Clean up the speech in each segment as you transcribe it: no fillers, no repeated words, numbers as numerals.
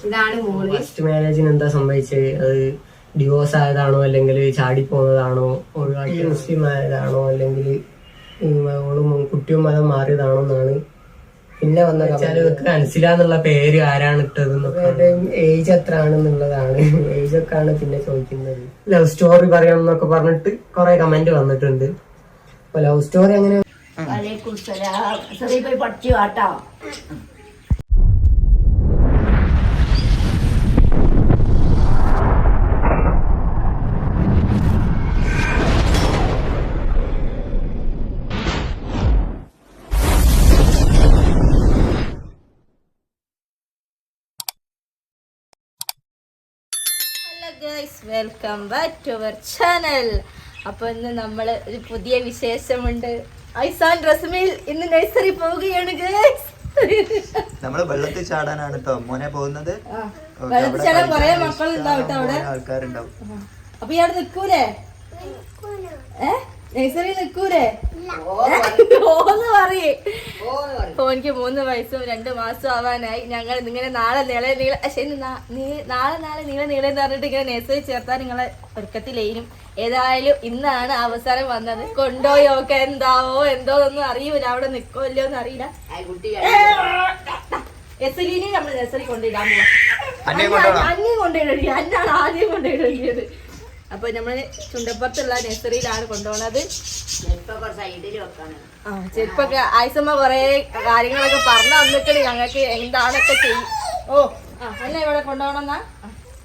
ഇതാണ് മോള്. ഫസ്റ്റ് മാരേജിന് എന്താ സംഭവിച്ചത്? അത് ഡിവോഴ്സ് ആയതാണോ, അല്ലെങ്കിൽ ചാടി പോകുന്നതാണോ, ഒഴിവാക്കി മുസ്ലിം ആയതാണോ, അല്ലെങ്കിൽ കുട്ടിയും മതം മാറിയതാണോ എന്നാണ് പിന്നെ വന്ന വെച്ചാൽ അൻസില എന്നുള്ള പേര് ആരാണ് ഇട്ടത്, ഏജ് എത്ര ആണെന്നുള്ളതാണ്. ഏജ് ഒക്കെ ആണ് പിന്നെ ചോദിക്കുന്നത്. ലവ് സ്റ്റോറി പറയണം എന്നൊക്കെ പറഞ്ഞിട്ട് കുറെ കമന്റ് വന്നിട്ടുണ്ട്. അപ്പൊ ലവ് സ്റ്റോറി അങ്ങനെ പോയി പഠിച്ചു കേട്ടോ. Welcome back to our channel. അപ്പൊ ഇന്ന് നമ്മള് ഒരു പുതിയ വിശേഷമുണ്ട്. ഐസാൻ റസ്മിൽ ഇന്ന് നഴ്സറി പോവുകയാണ് ഗൈസ്. നമ്മള് വെള്ളത്തിൽ ചാടാനാണ് കേട്ടോ മോനെ പോകുന്നത്. വെള്ളത്തിൽ ചാടാൻ കുറെ മക്കളുണ്ടാവും കേട്ടോ അവിടെ, ആൾക്കാരുണ്ടാവും. അപ്പൊ ഇയാള് നിക്കൂലേ? നഴ്സറി നിക്കൂലേ? ഓന്ന് പറയേ. എനിക്ക് 3 വയസ്സും 2 മാസവും ആവാനായി. ഞങ്ങൾ ഇങ്ങനെ നാളെ നീളെ എന്ന് പറഞ്ഞിട്ട് ഇങ്ങനെ നഴ്സറി ചേർത്താൻ നിങ്ങളെ ഒരുക്കത്തിലേനും. ഏതായാലും ഇന്നാണ് അവസരം വന്നത്. കൊണ്ടുപോയൊക്കെ എന്തോന്നും അറിയൂല. അവിടെ നിക്കോ ഇല്ലയോ എന്ന് അറിയില്ല. എസ്ലീനെ നമ്മൾ നഴ്സറി കൊണ്ടിടാൻ പോവാ. അന്യം കൊണ്ടിടേണ്ടി, അന്നാണ് ആദ്യം കൊണ്ടിടേണ്ടിയത്. അപ്പൊ നമ്മള് ചുണ്ടപ്പുറത്തുള്ള നഴ്സറിയിലാണ് കൊണ്ടുപോകുന്നത്. ചെരുപ്പൊക്കെ ആയിസമ്മ കൊറേ കാര്യങ്ങളൊക്കെ പറഞ്ഞു തന്നിട്ട് ഞങ്ങൾക്ക് എന്താണൊക്കെ ചെയ്യും. അല്ല ഇവിടെ കൊണ്ടുപോകണമെന്നാ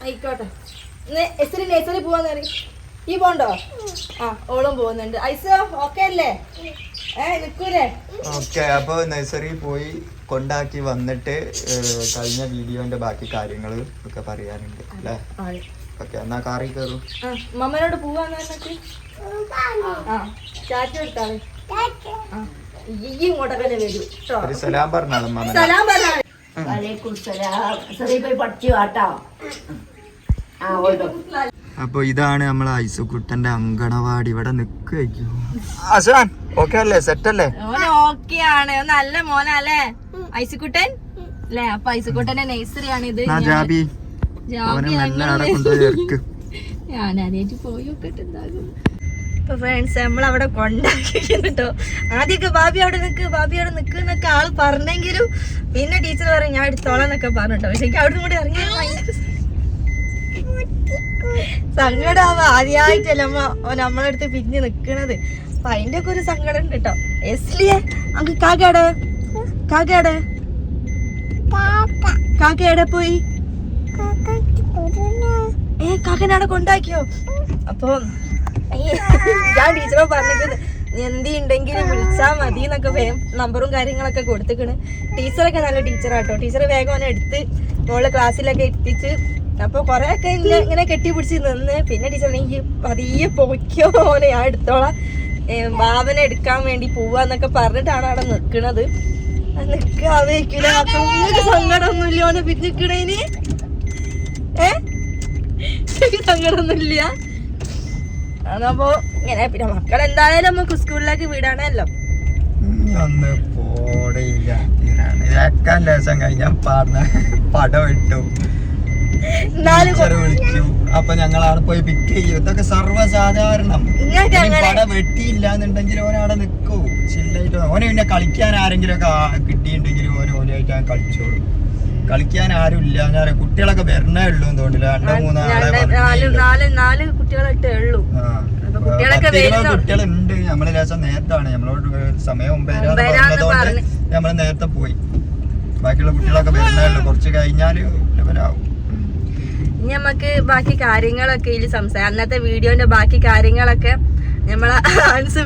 ആയിക്കോട്ടെ. നഴ്സറി പോവാന്ന് പറയും. ഈ പോണ്ടോ? ഓളും പോകുന്നുണ്ട്. ഐസോ ഓക്കെ അല്ലേ? നിക്കൂലേ? ഓക്കെ. അപ്പൊ നഴ്സറി പോയി കൊണ്ടാക്കി വന്നിട്ട് കഴിഞ്ഞ വീഡിയോന്റെ ബാക്കി കാര്യങ്ങൾ ഒക്കെ പറയാനുണ്ട് അല്ലേ? ഓക്കെ, എന്നാ കാറിൽ കയറും. മമ്മനോട് പോവാന്ന് പറഞ്ഞിട്ട് ചാറ്റ് എടുത്താളെ. ഇങ്ങോട്ടൊക്കെ വരൂ. സലാം പറഞ്ഞാളും സലാം പറഞ്ഞാളെ. പോയി പഠിച്ചു കേട്ടോ. അപ്പൊ ഇതാണ് നമ്മളെ ഐസുക്കുട്ടന്റെ അങ്കണവാടി. ഇവിടെ നിൽക്കും. ഓക്കെ അല്ലേ? സെറ്റ് അല്ലേ? ഓക്കെ ആണ്. നല്ല മോനല്ലേ ഐസുക്കുട്ടൻ അല്ലേ? അപ്പൊ ഐസുക്കുട്ടന്റെ നഴ്സറി ആണ് ഇത്. ഞാനാദ്യമായിട്ട് പോയി നോക്കട്ടെ എന്താകും. ഇപ്പൊ ഫ്രണ്ട്സ് നമ്മളവിടെ കൊണ്ടാക്കിട്ടോ. ആദ്യമൊക്കെ ഭാബി അവിടെ നിക്കുന്നൊക്കെ ആള് പറഞ്ഞെങ്കിലും പിന്നെ ടീച്ചർ പറയും ഞാൻ എടുത്തോളാം എന്നൊക്കെ പറഞ്ഞിട്ടോ. പക്ഷെ എനിക്ക് അവിടെ കൂടി ഇറങ്ങി സങ്കടാവ. ആദ്യമായിട്ടല്ല നമ്മളടുത്ത് പിരിഞ്ഞ് നിക്കണത്. അപ്പൊ അതിന്റെ ഒക്കെ ഒരു സങ്കടം ഉണ്ട് കേട്ടോ. എസ്ലിയെ അങ്ങ് കാക്കയുടെ പോയി കാക്കനാടെ കൊണ്ടാക്കിയോ? അപ്പൊ ഞാൻ ടീച്ചറെ പറഞ്ഞിട്ട് എന്തി ഉണ്ടെങ്കിലും വിളിച്ചാ മതി എന്നൊക്കെ നമ്പറും കാര്യങ്ങളൊക്കെ കൊടുത്തിക്കണ്. ടീച്ചറൊക്കെ നല്ല ടീച്ചറാട്ടോ. ടീച്ചർ വേഗം ഓനെ എടുത്ത് മോളെ ക്ലാസ്സിലൊക്കെ എത്തിച്ച്. അപ്പൊ കൊറേ ഒക്കെ ഇങ്ങനെ കെട്ടിപ്പിടിച്ച് നിന്ന് പിന്നെ ടീച്ചർ എനിക്ക് പതിയെ പോയിക്കോ ഓനെ ഞാൻ എടുത്തോളാം, ഭാവന എടുക്കാൻ വേണ്ടി പോവാന്നൊക്കെ പറഞ്ഞിട്ടാണ് അവിടെ നിക്കണത്. നിക്കാവേക്കില്ല. അപ്പൊ നിങ്ങൾക്ക് സങ്കടമൊന്നുമില്ല ഓനെ പിരിഞ്ഞിക്കണേന്? സങ്കടമൊന്നുമില്ല. അതപ്പോ ഇങ്ങനെ പിന്നെ മക്കൾ എന്തായാലും നമുക്ക് സ്കൂളിലേക്ക് വിടാണല്ലോ. പടം ഇട്ടു വിളിക്കും. അപ്പൊ ഞങ്ങളവിടെ പോയി പിക്ക് ചെയ്യും. ഇതൊക്കെ സർവ്വസാധാരണം. പടം വെട്ടിയില്ല എന്നുണ്ടെങ്കിൽ ഓനവിടെ നിൽക്കൂ ചില്ലായിട്ട്. ഓനെ പിന്നെ കളിക്കാൻ ആരെങ്കിലും ഒക്കെ കിട്ടിയിട്ടുണ്ടെങ്കിൽ ഓനായിട്ട് ഞാൻ കളിച്ചോളൂ. കളിക്കാൻ ആരും ഇല്ല. ഞാൻ കുട്ടികളൊക്കെ വരണേ ഉള്ളൂ എന്ന് തോന്നില്ല. 4 കുട്ടികളായിട്ടേ ഉള്ളൂ. കുട്ടികളുണ്ട്. നമ്മള് ലേശം നേരത്താണ്, നമ്മളോട് സമയം മുമ്പേ നമ്മള് നേരത്തെ പോയി. ബാക്കിയുള്ള കുട്ടികളൊക്കെ വരണേ ഉള്ളൂ. കുറച്ച് കഴിഞ്ഞാല് ഇവരാവും. ഇനി നമുക്ക് ബാക്കി കാര്യങ്ങളൊക്കെ ഇതിൽ സംസാരിക്കാം. അന്നത്തെ വീഡിയോന്റെ ബാക്കി കാര്യങ്ങളൊക്കെ നമ്മളെ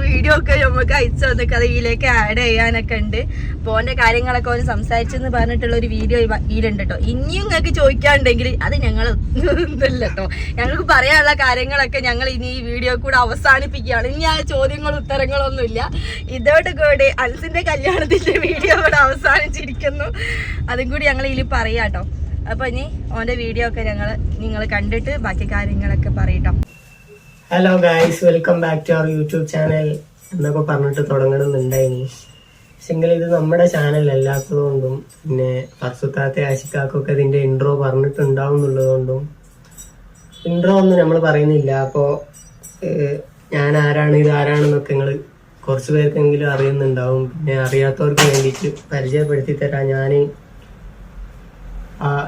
വീഡിയോ ഒക്കെ നമുക്ക് അയച്ചു തന്നൊക്കെ അത് ഇതിലേക്ക് ആഡ് ചെയ്യാനൊക്കെ ഉണ്ട്. അപ്പോൾ ഓൻ്റെ കാര്യങ്ങളൊക്കെ ഓന് സംസാരിച്ചെന്ന് പറഞ്ഞിട്ടുള്ള ഒരു വീഡിയോ ഇതിലുണ്ട് കേട്ടോ. ഇനിയും നിങ്ങൾക്ക് ചോദിക്കാനുണ്ടെങ്കിൽ അത് ഞങ്ങൾ ഇതല്ല കേട്ടോ. ഞങ്ങൾക്ക് പറയാനുള്ള കാര്യങ്ങളൊക്കെ ഞങ്ങൾ ഇനി ഈ വീഡിയോ കൂടെ അവസാനിപ്പിക്കുകയാണ്. ഇനി ആ ചോദ്യങ്ങളും ഉത്തരങ്ങളൊന്നുമില്ല. ഇതോട് കൂടി അൻസിന്റെ കല്യാണത്തിന്റെ വീഡിയോ കൂടെ അവസാനിച്ചിരിക്കുന്നു. അതും കൂടി ഞങ്ങൾ ഇതിൽ പറയാം കേട്ടോ. അപ്പൊ ഇനി ഓന്റെ വീഡിയോ ഒക്കെ നിങ്ങൾ കണ്ടിട്ട് ബാക്കി കാര്യങ്ങളൊക്കെ പറയട്ടോ. Hello guys, welcome back to our YouTube channel എന്നൊക്കെ പറഞ്ഞിട്ട് തുടങ്ങണമെന്നുണ്ടായിനി. പക്ഷെങ്കിൽ ഇത് നമ്മുടെ ചാനൽ അല്ലാത്തത് കൊണ്ടും പിന്നെ ഫർസുത്താത്തെ ആശിക്കാക്കൊക്കെ ഇതിന്റെ ഇൻട്രോ പറഞ്ഞിട്ടുണ്ടാവും എന്നുള്ളതുകൊണ്ടും ഇൻട്രോ ഒന്നും നമ്മൾ പറയുന്നില്ല. അപ്പോൾ ഞാൻ ആരാണ് ഇത് ആരാണെന്നൊക്കെ നിങ്ങൾ കുറച്ച് പേർക്കെങ്കിലും അറിയുന്നുണ്ടാവും. പിന്നെ അറിയാത്തവർക്ക് വേണ്ടിയിട്ട് പരിചയപ്പെടുത്തി തരാം.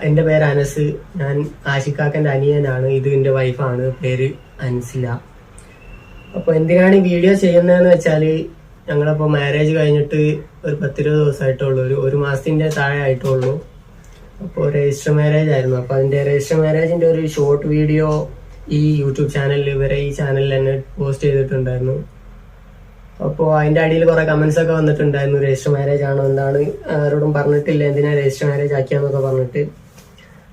എൻ്റെ പേര് അനസ്, ഞാൻ ആശിക്കാക്കൻ്റെ അനിയനാണ്. ഇത് എൻ്റെ വൈഫാണ്, പേര് അൻസില. അപ്പോൾ എന്തിനാണ് ഈ വീഡിയോ ചെയ്യുന്നതെന്ന് വെച്ചാൽ ഞങ്ങളപ്പോൾ മാരേജ് കഴിഞ്ഞിട്ട് ഒരു 10-20 ദിവസമായിട്ടുള്ളൂ, ഒരു മാസത്തിൻ്റെ താഴെ ആയിട്ടുള്ളൂ. അപ്പോൾ രജിസ്റ്റർ മാരേജ് ആയിരുന്നു. അപ്പോൾ അതിൻ്റെ രജിസ്റ്റർ മാരേജിൻ്റെ ഒരു ഷോർട്ട് വീഡിയോ ഈ യൂട്യൂബ് ചാനലിൽ ഈ ചാനലിൽ തന്നെ പോസ്റ്റ് ചെയ്തിട്ടുണ്ടായിരുന്നു. അപ്പോൾ അതിൻ്റെ അടിയിൽ കുറേ കമൻസ് ഒക്കെ വന്നിട്ടുണ്ടായിരുന്നു. രജിസ്റ്റർ മാരേജ് ആണോ, എന്താണ്, ആരോടും പറഞ്ഞിട്ടില്ല, എന്തിനാ രജിസ്റ്റർ മാരേജ് ആക്കിയാന്നൊക്കെ പറഞ്ഞിട്ട്.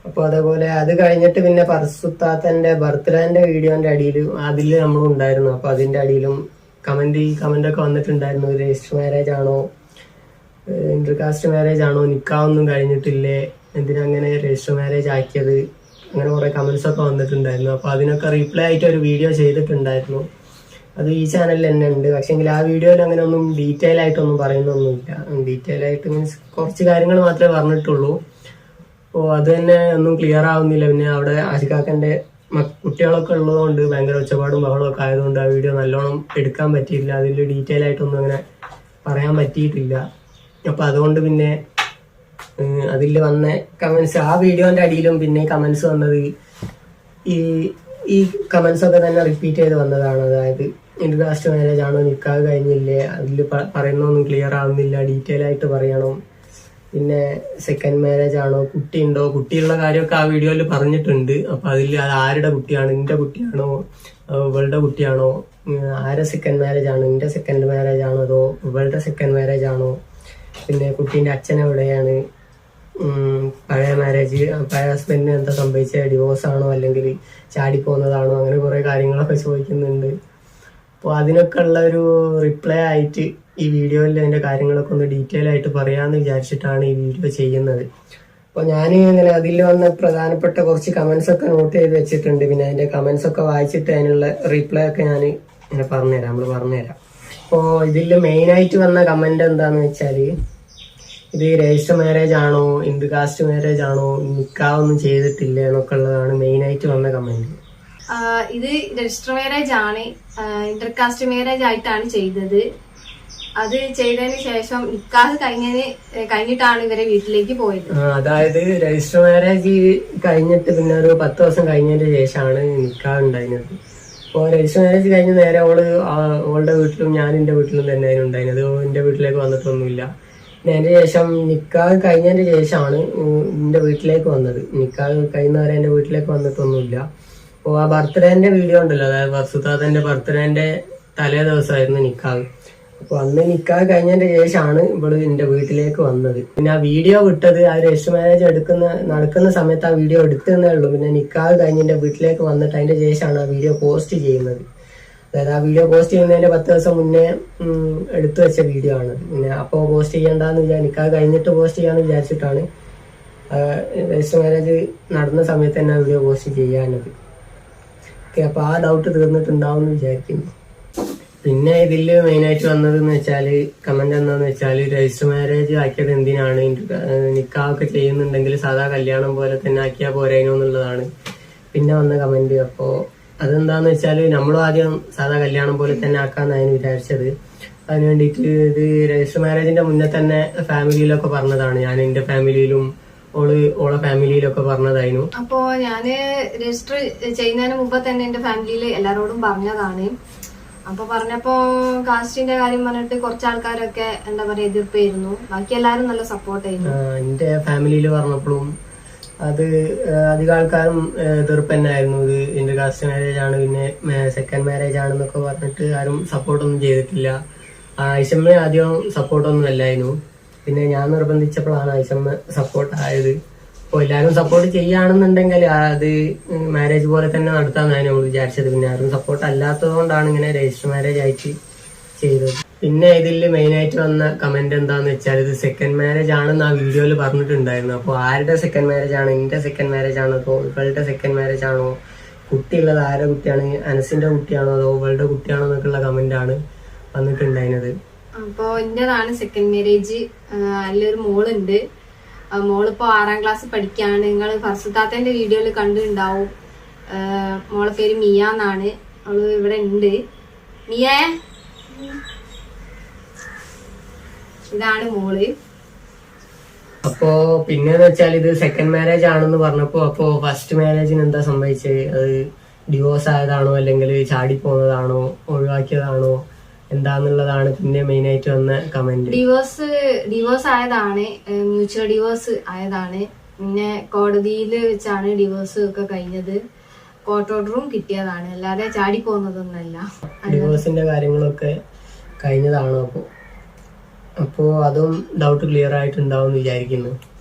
അപ്പോൾ അതേപോലെ അത് കഴിഞ്ഞിട്ട് പിന്നെ ഫർസുത്താത്തൻ്റെ ബർത്ത്ഡേൻ്റെ വീഡിയോൻ്റെ അടിയിൽ അതിൽ നമ്മളുണ്ടായിരുന്നു. അപ്പോൾ അതിൻ്റെ അടിയിലും കമൻ്റൊക്കെ വന്നിട്ടുണ്ടായിരുന്നു. രജിസ്റ്റർ മാരേജ് ആണോ, ഇന്റർകാസ്റ്റ് മാരേജ് ആണോ, നിക്കാഹൊന്നും കഴിഞ്ഞിട്ടില്ലേ, എന്തിനങ്ങനെ രജിസ്റ്റർ മാരേജ് ആക്കിയത്, അങ്ങനെ കുറേ കമൻസ് ഒക്കെ വന്നിട്ടുണ്ടായിരുന്നു. അപ്പോൾ അതിനൊക്കെ റീപ്ലൈ ആയിട്ട് ഒരു വീഡിയോ ചെയ്തിട്ടുണ്ടായിരുന്നു. അത് ഈ ചാനലിൽ തന്നെ ഉണ്ട്. പക്ഷെങ്കിൽ ആ വീഡിയോയിൽ അങ്ങനെ ഒന്നും ഡീറ്റെയിൽ ആയിട്ടൊന്നും പറയുന്നൊന്നുമില്ല. ഡീറ്റെയിൽ ആയിട്ട് മീൻസ് കുറച്ച് കാര്യങ്ങൾ മാത്രമേ പറഞ്ഞിട്ടുള്ളൂ. അപ്പോൾ അത് തന്നെ ഒന്നും ക്ലിയർ ആവുന്നില്ല. പിന്നെ അവിടെ ആശിക്കാക്കൻ്റെ കുട്ടികളൊക്കെ ഉള്ളതുകൊണ്ട് ഭയങ്കര ഒച്ചപ്പാടും ബഹളമൊക്കെ ആയതുകൊണ്ട് ആ വീഡിയോ നല്ലോണം എടുക്കാൻ പറ്റിയില്ല. അതിൽ ഡീറ്റെയിൽ ആയിട്ടൊന്നും അങ്ങനെ പറയാൻ പറ്റിയിട്ടില്ല. അപ്പോൾ അതുകൊണ്ട് പിന്നെ അതിൽ വന്ന കമൻസ്, ആ വീഡിയോൻ്റെ അടിയിലും പിന്നെ കമൻസ് വന്നത് ഈ കമൻസ് ഒക്കെ തന്നെ റിപ്പീറ്റ് ചെയ്ത് വന്നതാണ്. അതായത് ഇന്റർകാസ്റ്റ് മാരേജ് ആണോ, നിക്കാഹ് കഴിഞ്ഞില്ലേ, അതിൽ പറയുന്നൊന്നും ക്ലിയർ ആവുന്നില്ല, ഡീറ്റെയിൽ ആയിട്ട് പറയണം. പിന്നെ സെക്കൻഡ് മാരേജ് ആണോ, കുട്ടിയുണ്ടോ, കുട്ടിയുള്ള കാര്യമൊക്കെ ആ വീഡിയോയിൽ പറഞ്ഞിട്ടുണ്ട്. അപ്പോൾ അതിൽ അത് ആരുടെ കുട്ടിയാണ്, എൻ്റെ കുട്ടിയാണോ, ഇവളുടെ കുട്ടിയാണോ, ആരെ സെക്കൻഡ് മാരേജ് ആണ്, എൻ്റെ സെക്കൻഡ് മാരേജ് ആണോ അതോ ഇവളുടെ സെക്കൻഡ് മാരേജ് ആണോ, പിന്നെ കുട്ടീൻ്റെ അച്ഛൻ എവിടെയാണ്, പഴയ മാരേജ്, പഴയ ഹസ്ബൻഡിന് എന്താ സംഭവിച്ചത്, ഡിവോഴ്സ് ആണോ അല്ലെങ്കിൽ ചാടിപ്പോകുന്നതാണോ, അങ്ങനെ കുറേ കാര്യങ്ങളൊക്കെ ചോദിക്കുന്നുണ്ട്. അപ്പോൾ അതിനൊക്കെ ഉള്ള ഒരു റിപ്ലൈ ആയിട്ട് ഈ വീഡിയോയിൽ അതിൻ്റെ കാര്യങ്ങളൊക്കെ ഒന്ന് ഡീറ്റെയിൽ ആയിട്ട് പറയാമെന്ന് വിചാരിച്ചിട്ടാണ് ഈ വീഡിയോ ചെയ്യുന്നത്. അപ്പോൾ ഞാൻ ഇങ്ങനെ അതിൽ വന്ന പ്രധാനപ്പെട്ട കുറച്ച് കമൻസ് ഒക്കെ നോട്ട് ചെയ്ത് വെച്ചിട്ടുണ്ട്. പിന്നെ അതിൻ്റെ കമൻസ് ഒക്കെ വായിച്ചിട്ട് അതിനുള്ള റിപ്ലൈ ഒക്കെ ഞാൻ ഇങ്ങനെ പറഞ്ഞുതരാം. അപ്പോൾ ഇതിൽ മെയിനായിട്ട് വന്ന കമൻറ്റ് എന്താണെന്ന് വെച്ചാൽ, ഇത് രജിസ്റ്റർ മാരേജ് ആണോ, ഇന്റർകാസ്റ്റ് മാരേജ് ആണോ, നിക്കാഹൊന്നും ചെയ്തിട്ടില്ല എന്നൊക്കെ ഉള്ളതാണ് മെയിനായിട്ട് വന്ന കമൻറ്റ്. ഇത് രജിസ്റ്റർ മാരേജ് ആണ്, ഇന്റർകാസ്റ്റ് മാരേജ് ആയിട്ടാണ് ചെയ്തത്. അത് ചെയ്തതിന് ശേഷം നിക്കാഹ് കഴിഞ്ഞിട്ടാണ് ഇവരെ വീട്ടിലേക്ക് പോയത്. അതായത് രജിസ്റ്റർ മാരേജ് കഴിഞ്ഞിട്ട് പിന്നെ ഒരു 10 ദിവസം കഴിഞ്ഞതിന് ശേഷമാണ് നിക്കാഹ് ഉണ്ടായിരുന്നത്. അപ്പോൾ രജിസ്റ്റർ മാരേജ് കഴിഞ്ഞ് നേരെ അവളുടെ വീട്ടിലും ഞാൻ എൻ്റെ വീട്ടിലും തന്നെ ഉണ്ടായിരുന്നത്. എൻ്റെ വീട്ടിലേക്ക് വന്നിട്ടൊന്നുമില്ല. പിന്നെ അതിന് ശേഷം നിക്കാഹ് കഴിഞ്ഞതിന് ശേഷമാണ് എൻ്റെ വീട്ടിലേക്ക് വന്നത്. നിക്കാഹ് കഴിയുന്നവരെ എൻ്റെ വീട്ടിലേക്ക് വന്നിട്ടൊന്നുമില്ല. അപ്പോൾ ആ ബർത്ത്ഡേന്റെ വീഡിയോ ഉണ്ടല്ലോ, അതായത് ഫർസുത്താത്തന്റെ ബർത്ത്ഡേന്റെ തലേ ദിവസമായിരുന്നു നിക്കാഹ്. അപ്പോൾ അന്ന് നിക്കാഹ് കഴിഞ്ഞതിന്റെ ശേഷമാണ് ഇവള് എൻ്റെ വീട്ടിലേക്ക് വന്നത്. പിന്നെ ആ വീഡിയോ വിട്ടത് ആ രജിസ്റ്റർ മാരേജ് നടക്കുന്ന സമയത്ത് ആ വീഡിയോ എടുക്കുന്നേ ഉള്ളൂ. പിന്നെ നിക്കാഹ് കഴിഞ്ഞ് എൻ്റെ വീട്ടിലേക്ക് വന്നിട്ട് അതിന്റെ ശേഷമാണ് ആ വീഡിയോ പോസ്റ്റ് ചെയ്യുന്നത്. അതായത് ആ വീഡിയോ പോസ്റ്റ് ചെയ്യുന്നതിന്റെ 10 ദിവസം മുന്നേ എടുത്തു വെച്ച വീഡിയോ ആണ്. പിന്നെ അപ്പോൾ പോസ്റ്റ് ചെയ്യേണ്ടെന്ന് നിക്കാഹ് കഴിഞ്ഞിട്ട് പോസ്റ്റ് ചെയ്യാന്ന് വിചാരിച്ചിട്ടാണ് രജിസ്റ്റർ മാരേജ് നടന്ന സമയത്ത് തന്നെ ആ വീഡിയോ പോസ്റ്റ് ചെയ്യാനത്. ഓക്കെ, അപ്പോൾ ആ ഡൗട്ട് തീർന്നിട്ടുണ്ടാവും എന്ന് വിചാരിക്കുന്നു. പിന്നെ ഇതിൽ മെയിനായിട്ട് വന്നതെന്ന് വെച്ചാൽ കമന്റ് എന്താന്ന് വെച്ചാൽ, രജിസ്റ്റർ മാരേജ് ആക്കിയത് എന്തിനാണ്, നിക്കാഹൊക്കെ ചെയ്യുന്നുണ്ടെങ്കിൽ സാധാ കല്യാണം പോലെ തന്നെ ആക്കിയാൽ പോരായിനോ എന്നുള്ളതാണ് പിന്നെ വന്ന കമന്റ്. അപ്പോൾ അതെന്താന്ന് വെച്ചാൽ നമ്മളും ആദ്യം സാധാ കല്യാണം പോലെ തന്നെ ആക്കാന്നായിരുന്നു വിചാരിച്ചത്. അതിന് വേണ്ടിയിട്ട് ഇത് രജിസ്റ്റർ മാരേജിന്റെ മുന്നേ തന്നെ ഫാമിലിയിലൊക്കെ പറഞ്ഞതാണ്. ഞാൻ എൻ്റെ ഫാമിലിയിലും ഓളെ ഫാമിലിയിലൊക്കെ പറഞ്ഞതായിരുന്നു. അപ്പോ ഞാന് രജിസ്റ്റർ ചെയ്യുന്നതിന് മുമ്പ് തന്നെ എന്റെ ഫാമിലിയിൽ എല്ലാരോടും പറഞ്ഞതാണ്. അപ്പൊ പറഞ്ഞപ്പോ കാസ്റ്റിന്റെ കാര്യം പറഞ്ഞിട്ട് കുറച്ച് ആൾക്കാരൊക്കെ എന്താ പറയാ എതിർപ്പായിരുന്നു. ബാക്കി എല്ലാരും നല്ല സപ്പോർട്ടായിരുന്നു. എന്റെ ഫാമിലിയിൽ പറഞ്ഞപ്പോഴും അത് അധികം ആൾക്കാരും എതിർപ്പ് തന്നെ ആയിരുന്നു. ഇത് ഇന്റർകാസ്റ്റ് മാരേജ് ആണ്, പിന്നെ സെക്കൻഡ് മാരേജ് ആണെന്നൊക്കെ പറഞ്ഞിട്ട് ആരും സപ്പോർട്ടൊന്നും ചെയ്തിട്ടില്ല. ഐഷമ്മ ആദ്യം സപ്പോർട്ടൊന്നും അല്ലായിരുന്നു. പിന്നെ ഞാൻ നിർബന്ധിച്ചപ്പോഴാണ് ഐഷമ്മ സപ്പോർട്ട് ആയത്. അപ്പോൾ എല്ലാവരും സപ്പോർട്ട് ചെയ്യുകയാണെന്നുണ്ടെങ്കിൽ അത് മാരേജ് പോലെ തന്നെ നടത്താമെന്നാണ് നമ്മൾ വിചാരിച്ചത്. പിന്നെ ആരും സപ്പോർട്ട് അല്ലാത്തത് കൊണ്ടാണ് ഇങ്ങനെ രജിസ്റ്റർ മാരേജ് ആയിട്ട് ചെയ്തത്. പിന്നെ ഇതിൽ മെയിനായിട്ട് വന്ന കമന്റ് എന്താന്ന് വെച്ചാൽ, ഇത് സെക്കൻഡ് മാരേജ് ആണെന്ന് ആ വീഡിയോയിൽ പറഞ്ഞിട്ടുണ്ടായിരുന്നു. അപ്പോൾ ആരുടെ സെക്കൻഡ് മാരേജ് ആണ്, എൻ്റെ സെക്കൻഡ് മാരേജ് ആണോ അതോ ഇവളുടെ സെക്കൻഡ് മാരേജ് ആണോ, കുട്ടിയുള്ളത് ആരുടെ കുട്ടിയാണ്, അനസിന്റെ കുട്ടിയാണോ അതോ ഇവളുടെ കുട്ടിയാണോ എന്നൊക്കെയുള്ള കമന്റ് ആണ് വന്നിട്ടുണ്ടായിരുന്നത്. അപ്പോ എന്റേതാണ് സെക്കൻഡ് മാരേജ്. അതിലൊരു മോളുണ്ട്. മോളിപ്പോ 6ാം ക്ലാസ് പഠിക്കാണ്. നിങ്ങൾ ഫർസുത്താത്തന്റെ വീഡിയോയിൽ കണ്ടിട്ടുണ്ടാവും. മോളെ പേര് മിയ എന്നാണ്. അവള് ഇവിടെ ഉണ്ട്. മിയേ, ഇതാണ് മോള്. അപ്പോ പിന്നെന്ന് വെച്ചാൽ ഇത് സെക്കൻഡ് മാരേജ് ആണെന്ന് പറഞ്ഞപ്പോ അപ്പോ ഫസ്റ്റ് മാരേജിന് എന്താ സംഭവിച്ചത്? അത് ഡിവോഴ്സ് ആയതാണോ അല്ലെങ്കിൽ ചാടി പോകുന്നതാണോ ഒഴിവാക്കിയതാണോ എന്താന്നുള്ളതാണ് പിന്നെ മെയിൻ ആയിട്ട് വന്ന കമന്റ്. ഡിവോഴ്സ് ആയതാണ്, മ്യൂച്വൽ ഡിവോഴ്സ് ആയതാണ്. പിന്നെ കോടതിയിൽ വെച്ചാണ് ഡിവോഴ്സ് ഒക്കെ കഴിഞ്ഞത്. കോർട്ട് ഓർഡറും കിട്ടിയതാണ്, അല്ലാതെ ചാടി പോകുന്നതൊന്നല്ല. ഡിവോഴ്സിന്റെ കാര്യങ്ങളൊക്കെ കഴിഞ്ഞതാണോ? അപ്പോ അതും ഡൗട്ട് ക്ലിയർ ആയിട്ടുണ്ടാവും വിചാരിക്കുന്നു.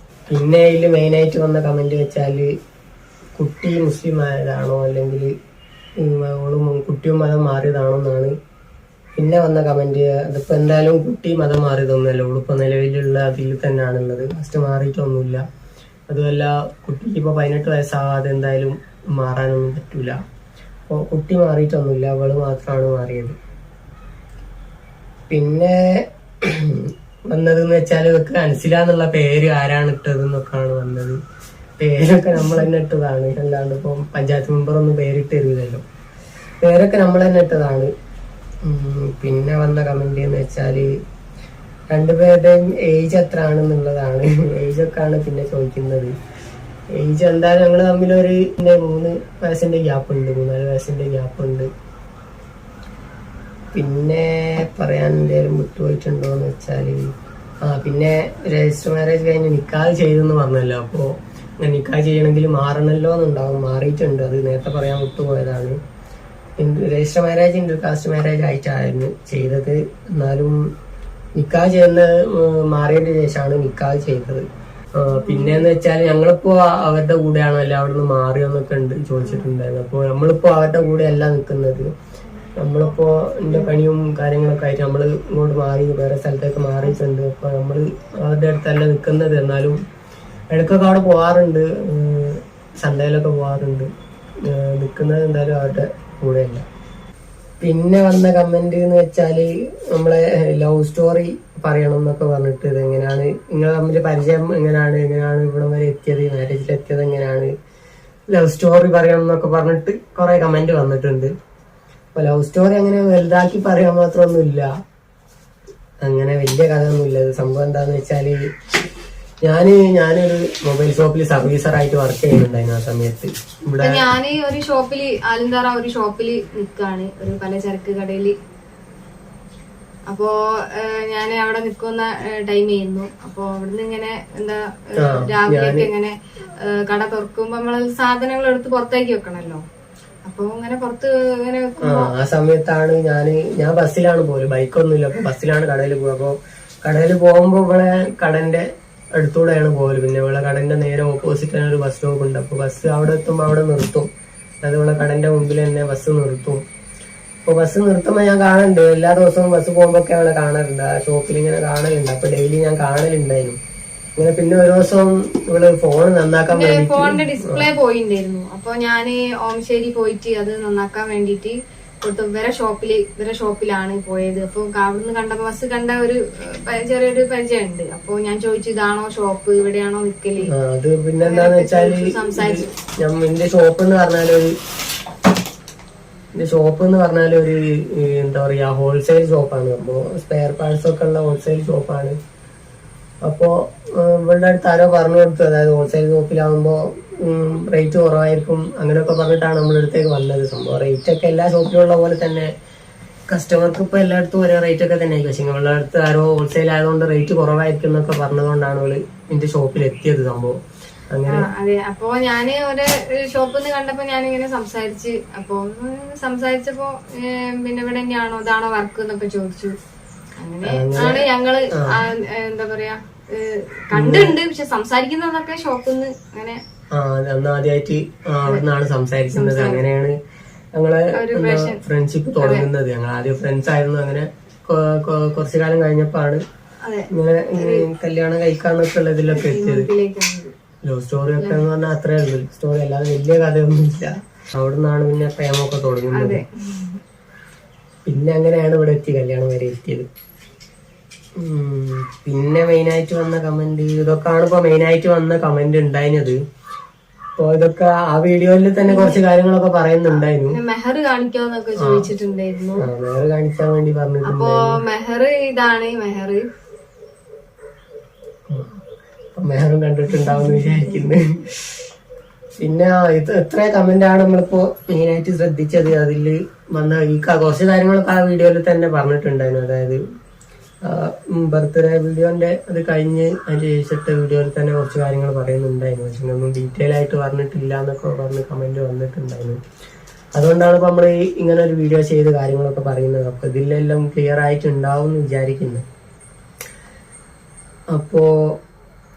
പിന്നെ ഇതിൽ മെയിൻ ആയിട്ട് വന്ന കമന്റ് വെച്ചാല് കുട്ടി മുസ്ലിം ആയതാണോ അല്ലെങ്കിൽ കുട്ടിയും മതം മാറിയതാണോ എന്നാണ് പിന്നെ വന്ന കമന്റ്. അതിപ്പോ എന്തായാലും കുട്ടി മതം മാറിയതൊന്നുമല്ല, ഉളിപ്പോ നിലവിലുള്ള അതിൽ തന്നെയാണുള്ളത്. ഫസ്റ്റ് മാറിയിട്ടൊന്നുമില്ല. അതുമല്ല കുട്ടിക്ക് ഇപ്പൊ 18 വയസ്സാവാതെ എന്തായാലും മാറാനൊന്നും പറ്റൂല. അപ്പൊ കുട്ടി മാറിയിട്ടൊന്നുമില്ല, അവള് മാത്രമാണ് മാറിയത്. പിന്നെ വന്നതെന്ന് വെച്ചാൽ ഇവർക്ക് അൻസില എന്നുള്ള പേര് ആരാണ് ഇട്ടത് എന്നൊക്കെയാണ് വന്നത്. പേരൊക്കെ നമ്മൾ തന്നെ ഇട്ടതാണ്, അല്ലാണ്ട് ഇപ്പം പഞ്ചായത്ത് മെമ്പറൊന്നും പേരിട്ട് തരില്ലല്ലോ. പേരൊക്കെ നമ്മൾ തന്നെ ഇട്ടതാണ്. പിന്നെ വന്ന കമന്റ് എന്ന് വെച്ചാല് രണ്ടുപേരുടെയും ഏജ് എത്ര ആണെന്നുള്ളതാണ്. ഏജ് ഒക്കെ ആണ് പിന്നെ ചോദിക്കുന്നത്. ഏജ് എന്തായാലും ഞങ്ങൾ തമ്മിലൊരു 3 വയസ്സിന്റെ ഗ്യാപ്പ് ഉണ്ട്, 3-4 വയസ്സിന്റെ ഗ്യാപ്പ് ഉണ്ട്. പിന്നെ പറയാൻ എന്തെങ്കിലും വിട്ടുപോയിട്ടുണ്ടോ എന്ന് വെച്ചാല് പിന്നെ രജിസ്റ്റർ മാരേജ് കഴിഞ്ഞ് നിക്കാഹ് ചെയ്തെന്ന് പറഞ്ഞല്ലോ. അപ്പോ നിക്കാഹ് ചെയ്യണമെങ്കിൽ മാറണല്ലോ എന്നുണ്ടാവും. മാറിയിട്ടുണ്ട്, അത് നേരത്തെ പറയാൻ വിട്ടുപോയതാണ്. രജിസ്റ്റർ മാരേജ് ഇന്റർകാസ്റ്റ് മാരേജ് ആയിട്ടായിരുന്നു ചെയ്തത്. എന്നാലും നിക്കാഹ് ചെയ്യുന്ന മാറിയതിന് ശേഷമാണ് നിക്കാഹ് ചെയ്തത്. പിന്നെന്ന് വെച്ചാൽ ഞങ്ങളിപ്പോ അവരുടെ കൂടെയാണോ അല്ല അവിടെ നിന്ന് മാറിയോന്നൊക്കെ ഉണ്ട് ചോദിച്ചിട്ടുണ്ടായിരുന്നു. അപ്പൊ നമ്മളിപ്പോ അവരുടെ കൂടെ അല്ല നിൽക്കുന്നത്. നമ്മളിപ്പോ എന്റെ പണിയും കാര്യങ്ങളൊക്കെ ആയിട്ട് നമ്മള് ഇങ്ങോട്ട് മാറി വേറെ സ്ഥലത്തേക്ക് മാറിയിട്ടുണ്ട്. അപ്പൊ നമ്മള് അവരുടെ അടുത്തല്ല നിൽക്കുന്നത്. എന്നാലും ഇടയ്ക്കൊക്കെ അവിടെ പോവാറുണ്ട്, സൺഡേയിലൊക്കെ പോവാറുണ്ട്. നിൽക്കുന്നത് എന്തായാലും അവരുടെ കൂടെയല്ല. പിന്നെ വന്ന കമന്റ് എന്ന് വെച്ചാല് നമ്മളെ ലവ് സ്റ്റോറി പറയണം എന്നൊക്കെ പറഞ്ഞിട്ട് ഇത് എങ്ങനെയാണ് നിങ്ങൾ തമ്മിൽ പരിചയം, എങ്ങനെയാണ് ഇവിടെ വരെ എത്തിയത്, മാരേജിൽ എത്തിയത് എങ്ങനെയാണ്, ലവ് സ്റ്റോറി പറയണം എന്നൊക്കെ പറഞ്ഞിട്ട് കുറെ കമന്റ് വന്നിട്ടുണ്ട്. അപ്പൊ ലവ് സ്റ്റോറി അങ്ങനെ വലുതാക്കി പറയാൻ മാത്രമൊന്നുമില്ല, അങ്ങനെ വലിയ കഥയൊന്നുമില്ല. സംഭവം എന്താന്ന് വെച്ചാല് ഞാനൊരു മൊബൈൽ ഷോപ്പിൽ സർവീസറായിട്ട് വർക്ക് ചെയ്യുന്നുണ്ടായിരുന്നു. ആ സമയത്ത് ഇവിടെ ഞാന് ഒരു ഷോപ്പില് ആലന്തറ ഒരു ഷോപ്പില് നിക്കാണ്, ഒരു പലചരക്ക് കടയില്. അപ്പോ ഞാൻ അവിടെ നിൽക്കുന്ന ടൈം ചെയ്യുന്നു. അപ്പൊ അവിടുന്ന് ഇങ്ങനെ എന്താ രാവിലെയൊക്കെ ഇങ്ങനെ കട തുറക്കുമ്പോ നമ്മള് സാധനങ്ങൾ എടുത്ത് പുറത്തേക്ക് വെക്കണല്ലോ. അപ്പൊ ഇങ്ങനെ പുറത്ത് ഇങ്ങനെ വെക്കുമ്പോ ആ സമയത്താണ് ഞാൻ ബസ്സിലാണ് പോലും, ബൈക്കൊന്നുമില്ല. അപ്പൊ ബസ്സിലാണ് കടയിൽ പോകുക. അപ്പൊ കടയിൽ പോകുമ്പോ ഇവിടെ കടന്റെ അടുത്തൂടെയാണ് പോകല്. പിന്നെ ഇവിടെ കടന്റെ നേരെ ഓപ്പോസിറ്റ് തന്നെ ഒരു ബസ് സ്റ്റോപ്പ് ഉണ്ട്. അപ്പൊ ബസ് അവിടെ എത്തുമ്പോ അവിടെ നിർത്തും. അത് ഇവിടെ കടന്റെ മുമ്പിൽ തന്നെ ബസ് നിർത്തും. അപ്പൊ ബസ് നിർത്തുമ്പോ ഞാൻ കാണുന്നുണ്ട്, എല്ലാ ദിവസവും ബസ് പോകുമ്പോ ഒക്കെ അവിടെ കാണാറുണ്ട്. ആ ഷോപ്പിൽ ഇങ്ങനെ കാണലുണ്ട്. അപ്പൊ ഡെയിലി ഞാൻ കാണലുണ്ടായിരുന്നു. ഇങ്ങനെ പിന്നെ ഒരു ദിവസം ഇവിടെ ഫോൺ നന്നാക്കാൻ വേണ്ടി ഫോണിന്റെ ഡിസ്പ്ലേ പോയിണ്ടായിരുന്നു. അപ്പൊ ഞാന് ഓമശ്ശേരി പോയിട്ട് അത് നന്നാക്കാൻ വേണ്ടിട്ട് ഇവരെ ഷോപ്പിലാണ് പോയത്. അപ്പൊ അവിടുന്ന് കണ്ടപ്പോ ബസ് കണ്ട ഒരു ചെറിയൊരു പരിചയം ഉണ്ട്. അപ്പൊ ഞാൻ ചോദിച്ചു ഇതാണോ ഷോപ്പ്, ഇവിടെയാണോ നിക്കല്. അത് പിന്നെന്താന്ന് വെച്ചാല് എന്റെ ഷോപ്പ് എന്ന് പറഞ്ഞാല് ഒരു എന്താ പറയാ ഹോൾസെയിൽ ഷോപ്പാണ്. അപ്പൊ സ്പെയർ പാർട്സ് ഒക്കെ ഉള്ള ഹോൾസെയിൽ ഷോപ്പാണ്. അപ്പോ ഇവരുടെ അടുത്ത് ആരോ പറഞ്ഞു കൊടുത്തു, അതായത് ഹോൾസെയിൽ ഷോപ്പിലാവുമ്പോ റേറ്റ് കുറവായിരിക്കും അങ്ങനെയൊക്കെ പറഞ്ഞിട്ടാണ് നമ്മുടെ അടുത്തേക്ക് വന്നത്. സംഭവം റേറ്റ് ഒക്കെ എല്ലാ ഷോപ്പിലുള്ള പോലെ തന്നെ കസ്റ്റമർക്ക് ഇപ്പൊ എല്ലായിടത്തും ഒരേ റേറ്റ് ഒക്കെ തന്നെ ആയിരിക്കും. പക്ഷെ ഇവളുടെ അടുത്ത് ആരോ ഹോൾസെയിൽ ആയതുകൊണ്ട് റേറ്റ് കുറവായിരിക്കും എന്നൊക്കെ പറഞ്ഞതുകൊണ്ടാണ് ഇവള് എന്റെ ഷോപ്പിൽ എത്തിയത്. സംഭവം അങ്ങനെ. അതെ, അപ്പൊ ഞാന് ഒരു ഷോപ്പിൽ നിന്ന് കണ്ടപ്പോ ഞാനിങ്ങനെ സംസാരിച്ചപ്പോ പിന്നെ ഇവിടെ തന്നെയാണോ ഇതാണോ വർക്ക് എന്നൊക്കെ ചോദിച്ചു. അങ്ങനെ ആണ് ഞങ്ങള് എന്താ പറയാ കണ്ടുണ്ട്. പക്ഷെ സംസാരിക്കുന്നതൊക്കെ ഷോപ്പിൽ നിന്ന് അങ്ങനെ അന്ന് ആദ്യമായിട്ട് അവിടെ നിന്നാണ് സംസാരിക്കുന്നത്. അങ്ങനെയാണ് ഞങ്ങളെ ഫ്രണ്ട്ഷിപ്പ് തുടങ്ങുന്നത്. ഞങ്ങൾ ആദ്യം ഫ്രണ്ട്സ് ആയിരുന്നു. അങ്ങനെ കുറച്ചു കാലം കഴിഞ്ഞപ്പോഴാണ് ഇങ്ങനെ കല്യാണം കഴിക്കാന്നൊക്കെ ഉള്ള ഇതിലൊക്കെ എത്തിയത്. ലവ് സ്റ്റോറി ഒക്കെ എന്ന് പറഞ്ഞാൽ അത്രേ ഉള്ളൂ സ്റ്റോറി, അല്ലാതെ വലിയ കഥയൊന്നും ഇല്ല. അവിടെ നിന്നാണ് പിന്നെ പ്രേമൊക്കെ തുടങ്ങുന്നത്. പിന്നെ അങ്ങനെയാണ് ഇവിടെ എത്തി കല്യാണം വരെ എത്തിയത്. പിന്നെ മെയിനായിട്ട് വന്ന കമന്റ് ഇതൊക്കെയാണ് ഇപ്പൊ മെയിനായിട്ട് വന്ന കമന്റ് ഉണ്ടായിരുന്നത്. അപ്പൊ ഇതൊക്കെ ആ വീഡിയോയിൽ തന്നെ കുറച്ച് കാര്യങ്ങളൊക്കെ പറയുന്നുണ്ടായിരുന്നു. മെഹർ കാണിക്കാന്നൊക്കെ ചോദിച്ചിട്ടുണ്ടായിരുന്നു. മെഹർ കാണിക്കാൻ വേണ്ടി പറഞ്ഞിട്ടുണ്ട്. അപ്പൊ മെഹർ ഇതാണ് മെഹർ. മെഹറും കണ്ടിട്ടുണ്ടാവും വിചാരിക്കുന്നു. പിന്നെ ഇത് എത്ര കമന്റ് ആണ് നമ്മളിപ്പോ മെയിനായിട്ട് ശ്രദ്ധിച്ചത്. അതിൽ വന്ന ഈ കുറച്ച് കാര്യങ്ങളൊക്കെ ആ വീഡിയോയിൽ തന്നെ പറഞ്ഞിട്ടുണ്ടായിരുന്നു. അതായത് ബർത്ത്ഡേ വീഡിയോന്റെ അത് കഴിഞ്ഞ് അതിന്റെ ശേഷത്തെ വീഡിയോയിൽ തന്നെ കുറച്ച് കാര്യങ്ങൾ പറയുന്നുണ്ടായിരുന്നു. പക്ഷെ ഒന്നും ഡീറ്റെയിൽ ആയിട്ട് പറഞ്ഞിട്ടില്ല എന്നൊക്കെ പറഞ്ഞ് കമന്റ് വന്നിട്ടുണ്ടായിരുന്നു. അതുകൊണ്ടാണ് ഇപ്പൊ നമ്മൾ ഇങ്ങനെ ഒരു വീഡിയോ ചെയ്ത് കാര്യങ്ങളൊക്കെ പറയുന്നത്. അപ്പൊ ഇതിലെല്ലാം ക്ലിയർ ആയിട്ടുണ്ടാവും എന്ന് വിചാരിക്കുന്നു. അപ്പോ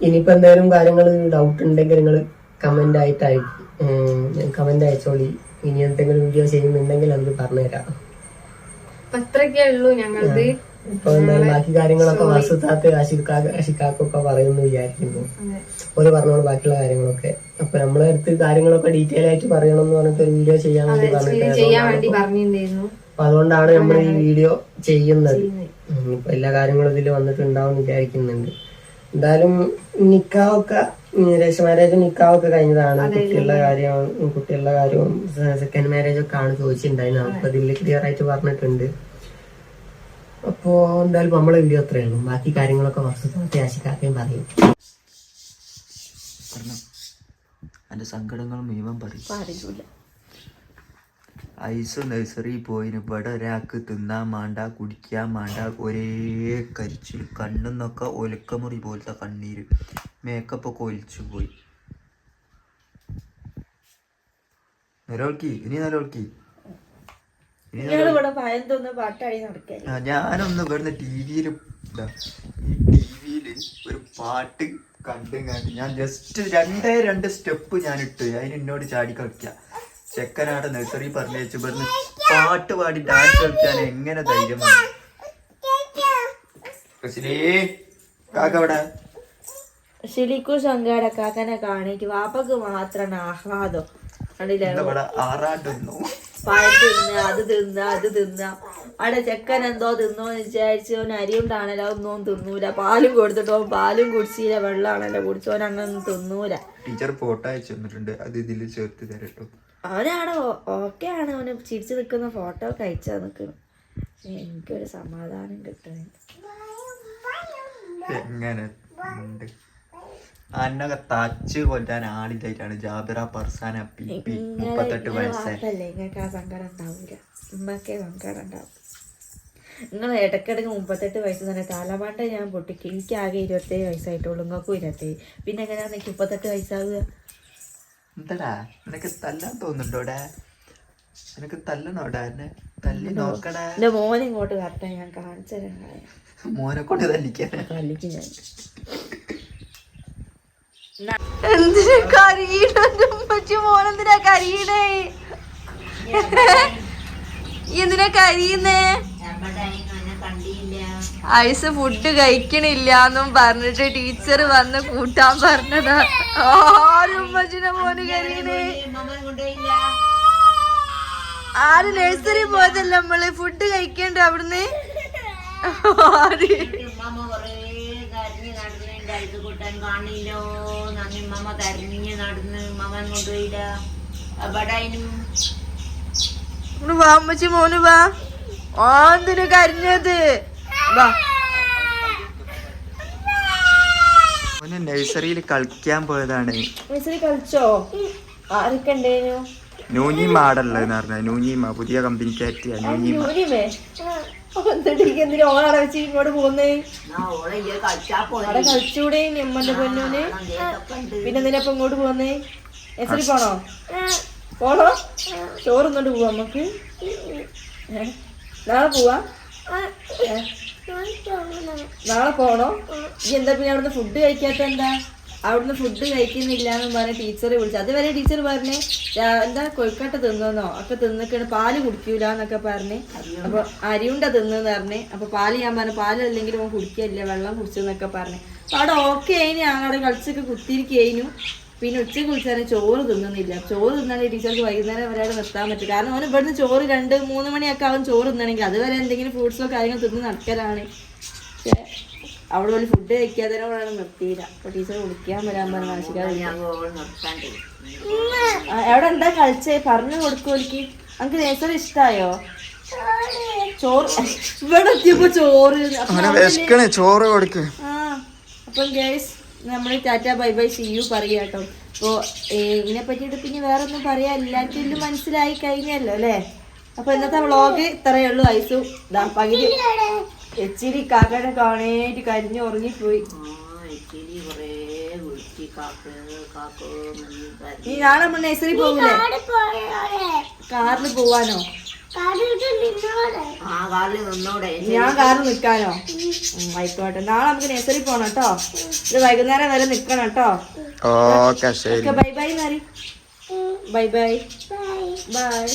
ഇനിയിപ്പോ എന്തെങ്കിലും കാര്യങ്ങൾ ഡൗട്ട് ഉണ്ടെങ്കിൽ നിങ്ങൾ കമന്റ് അയച്ചോളി. ഇനി എന്തെങ്കിലും വീഡിയോ ചെയ്യുന്നുണ്ടെങ്കിൽ അത് പറഞ്ഞുതരാം. അത്രയൊക്കെ ഉള്ളൂ ഞങ്ങളത്. ഇപ്പൊ എന്തായാലും ബാക്കി കാര്യങ്ങളൊക്കെ വസുതാത്ത് അഷിക്കാക്കൊക്കെ പറയുമെന്ന് വിചാരിക്കുന്നു. ഓര് പറഞ്ഞോളൂ ബാക്കിയുള്ള കാര്യങ്ങളൊക്കെ. അപ്പൊ നമ്മളെ അടുത്ത് കാര്യങ്ങളൊക്കെ ഡീറ്റെയിൽ ആയിട്ട് പറയണം എന്ന് പറഞ്ഞിട്ട് ഒരു വീഡിയോ ചെയ്യാൻ വേണ്ടി പറഞ്ഞിട്ടുണ്ടായിരുന്നു. അപ്പൊ അതുകൊണ്ടാണ് നമ്മൾ ഈ വീഡിയോ ചെയ്യുന്നത്. ഇപ്പൊ എല്ലാ കാര്യങ്ങളും ഇതിൽ വന്നിട്ടുണ്ടാവും വിചാരിക്കുന്നുണ്ട്. എന്തായാലും നിക്കാവൊക്കെ രജിസ്റ്റർ മാരേജും നിക്കാവൊക്കെ കഴിഞ്ഞതാണ്. കുട്ടികളുടെ കാര്യവും സെക്കൻഡ് മാരേജ് ഒക്കെ ആണ് ചോദിച്ചിട്ടുണ്ടായിരുന്നു. അപ്പൊ ഇതിൽ ക്ലിയർ ആയിട്ട് പറഞ്ഞിട്ടുണ്ട്. അപ്പോ എന്തായാലും നമ്മളെ വീഡിയോ അത്രയേ ഉള്ളൂ. ബാക്കി കാര്യങ്ങളൊക്കെ വസ്തുത ആശിക്കാക്കുകയും പറയും. എന്റെ സങ്കടങ്ങൾ മുഴുവൻ പറയും. ഐസ് നഴ്സറി പോയിന് ഇവിടെ ഒരാൾക്ക് തിന്നാൻ വേണ്ട കുടിക്കാൻ വേണ്ട ഒരേ കരിച്ചിൽ. കണ്ണെന്നൊക്കെ ഒലക്കമുറി പോലത്തെ കണ്ണീര്. മേക്കപ്പ് ഒക്കെ ഒലിച്ചു പോയി. നിലവിളക്കി ഇനി നിലവിളക്കി. ഞാനൊന്ന് ഇവിടുന്ന് ടിവിയില് ഒരു പാട്ട് കണ്ടും ഞാൻ ജസ്റ്റ് രണ്ട് സ്റ്റെപ്പ് ഞാൻ ഇട്ട്. അതിന് എന്നോട് ചാടി കളിക്കാം. ചെക്കനാട് നഴ്സറി പറഞ്ഞു ഇവിടുന്ന് പാട്ട് പാടി ഡാൻസ് കളിക്കാൻ എങ്ങനെ ധൈര്യം വന്നു? ശിലിക്കു സങ്കട കാക്കനെ കാണിട്ട് വാപ്പക്ക് മാത്രമാണ് ആഹ്ലാദം. പഴം തിന്ന അത് തിന്ന അവിടെ ചെക്കൻ എന്തോ തിന്നോന്ന് വിചാരിച്ച് ഓൻ അരിയുണ്ടാണല്ലോ ഒന്നും തിന്നൂല. പാലും കൊടുത്തിട്ടോ പാലും കുടിച്ചില്ല, വെള്ളമാണല്ലോ കുടിച്ചോൻ അങ്ങനെ തിന്നൂല. ടീച്ചർ ഫോട്ടോ അയച്ചു തന്നിട്ടുണ്ട്, അത് ഇതിൽ ചേർത്ത് തരട്ടോ. അവനാണ് ഓക്കെ ആണ്. അവന് ചിരിച്ചു നിൽക്കുന്ന ഫോട്ടോ ഒക്കെ അയച്ചാ നിൽക്കണം. എനിക്കൊരു സമാധാനം കിട്ടുന്നില്ല. എങ്ങനെ അന്നൊക്കെ തച്ച് കൊല്ലാൻ ആളില്ലായിട്ടാണ് ജാബിറ പർസാന 38 വയസ്സല്ലേ. നിങ്ങൾക്ക് ആ സങ്കടം ഉണ്ടാവൂല. ഉമ്മക്കേ സങ്കടം ഉണ്ടാവും. നിങ്ങൾ ഇടയ്ക്കിടയ്ക്ക് 38 വയസ്സ് തന്നെ തലമാണ്ട ഞാൻ പൊട്ടിക്ക്. എനിക്ക് ആകെ 27 വയസ്സായിട്ടുള്ളൂ. നിങ്ങൾക്കും 27. പിന്നെ എങ്ങനെയാണ് എനിക്ക് 38 വയസ്സാവുക? എന്താടാ നിനക്ക് തല്ലാൻ തോന്നുന്നുണ്ടോടാ? നിനക്ക് തല്ലണോടാ? എന്നെ തല്ലി നോക്കടാ. എന്റെ മോനെ ഇങ്ങോട്ട് കറക്റ്റാ ഞാൻ കാണിച്ചു തരാം. മോനെ കൊണ്ട് തല്ലിക്കാൻ ഞാൻ എന്തിനാ കരീണേ? മോനെന്തിനാ കരീണേ? എന്തിനാ കരീന്നേ? ഐസ് ഫുഡ് കഴിക്കണില്ലാന്നും പറഞ്ഞിട്ട് ടീച്ചർ വന്ന് കൂട്ടാൻ പറഞ്ഞതാ. ആരും ഉമ്മച്ചിന്റെ മോന് കരീണേ. ആര് നഴ്സറി പോയതല്ല നമ്മള് ഫുഡ് കഴിക്കണ്ട അവിടുന്ന്. വാ അമ്മച്ചി മോന് വാ. എന്തിനു കരഞ്ഞത്? വാ. നഴ്സറിയിൽ കളിക്കാൻ പോയതാണ്. നഴ്സറി കളിച്ചോ? ആരൊക്കെ ഉണ്ടേനു? നൂനിമ ആടല്ലെന്ന് പറഞ്ഞ നൂനിമ പുതിയ കമ്പനിക്കാറ്റ്. നൂനിമേ എന്തിനാ ഓളാടെ വെച്ച് ഇങ്ങോട്ട് പോന്നേ? അവിടെ കളിച്ചൂടെ നമ്മന്റെ പൊന്നൂന്? പിന്നെ എന്തിനപ്പം ഇങ്ങോട്ട് പോന്നേ? നഴ്സറി പോണോ? പോണോ? ചോറുന്നോണ്ട് പോവാ നമുക്ക്. നാളെ പോവാ? നാളെ പോണോ? ഈ എന്താ പിന്നെ അവിടുന്ന് ഫുഡ് കഴിക്കാത്ത? എന്താ അവിടുന്ന് ഫുഡ് കഴിക്കുന്നില്ല എന്ന് പറഞ്ഞ് ടീച്ചർ വിളിച്ചു. അതുവരെ ടീച്ചർ പറഞ്ഞേ എന്താ കൊഴുക്കട്ട തിന്നോ ഒക്കെ തിന്നിക്കാണ്, പാല് കുടിക്കൂല എന്നൊക്കെ പറഞ്ഞ്. അപ്പൊ അരിയുണ്ട തിന്നെന്ന് പറഞ്ഞ്. അപ്പൊ പാല് ഞാൻ പറഞ്ഞു പാലല്ലെങ്കിൽ അവൻ കുടിക്കില്ല, വെള്ളം കുടിച്ചെന്നൊക്കെ പറഞ്ഞ്. അപ്പൊ അവിടെ ഓക്കെ ആയിന്. ഞങ്ങളവിടെ കളിച്ചൊക്കെ കുത്തിരിക്കഴിഞ്ഞു. പിന്നെ ഉച്ചയ്ക്ക് വിളിച്ചാൽ ചോറ് തിന്നുന്നില്ല. ചോറ് തിന്നാണെങ്കിൽ ടീച്ചർക്ക് വൈകുന്നേരം വരെ അവിടെ നിർത്താൻ പറ്റും. കാരണം അവന് ഇവിടുന്ന് ചോറ് 2-3 മണിയൊക്കെ അവൻ ചോറ് തിന്നണമെങ്കിൽ അതുവരെ എന്തെങ്കിലും ഫ്രൂട്ട്സോ കാര്യങ്ങളോ തിന്ന് നടക്കലാണ്. പക്ഷെ അവിടെ ഒരു ഫുഡ് കഴിക്കാതെ നിർത്തിയില്ല. അപ്പൊ ടീച്ചർ കുടിക്കാൻ വരാൻ പറഞ്ഞ എവിടെ എന്താ കളിച്ചേ പറഞ്ഞു കൊടുക്കുമോലിക്ക്. നമുക്ക് നേഴ്സറി ഇഷ്ടായോ? ചോറ് ഇവിടെ എത്തിയപ്പോ ചോറ് ചോറ് കൊടുക്ക്. ആ അപ്പം ഗൈസ് നമ്മള് tata bye bye see you പറയാട്ടോ. അപ്പോ ഇതിനെ പറ്റിയിട്ട് പിന്നെ വേറെ ഒന്നും പറയാ, എല്ലാവർക്കും മനസ്സിലായി കഴിഞ്ഞല്ലോ അല്ലേ. അപ്പൊ ഇന്നത്തെ വ്ളോഗ് ഇത്രയേ ഉള്ളൂ. ഐസു പകുതി എച്ചിരി കാക്കയുടെ കാണേറ്റ് കരിഞ്ഞു ഉറങ്ങിപ്പോയി. ഈ നാളെ നമ്മൾ നഴ്സറി പോകൂലേ? കാറിൽ പോവാനോ? ഞാൻ കാറിൽ നിക്കാനോ? ആയിക്കോട്ടെ, നാളെ നമുക്ക് നഴ്സറി പോണം കേട്ടോ. ഇത് വൈകുന്നേരം വരെ നിക്കണം കേട്ടോ. ഓക്കെ ശരി. ബൈ ബൈ നാരി. Bye bye by.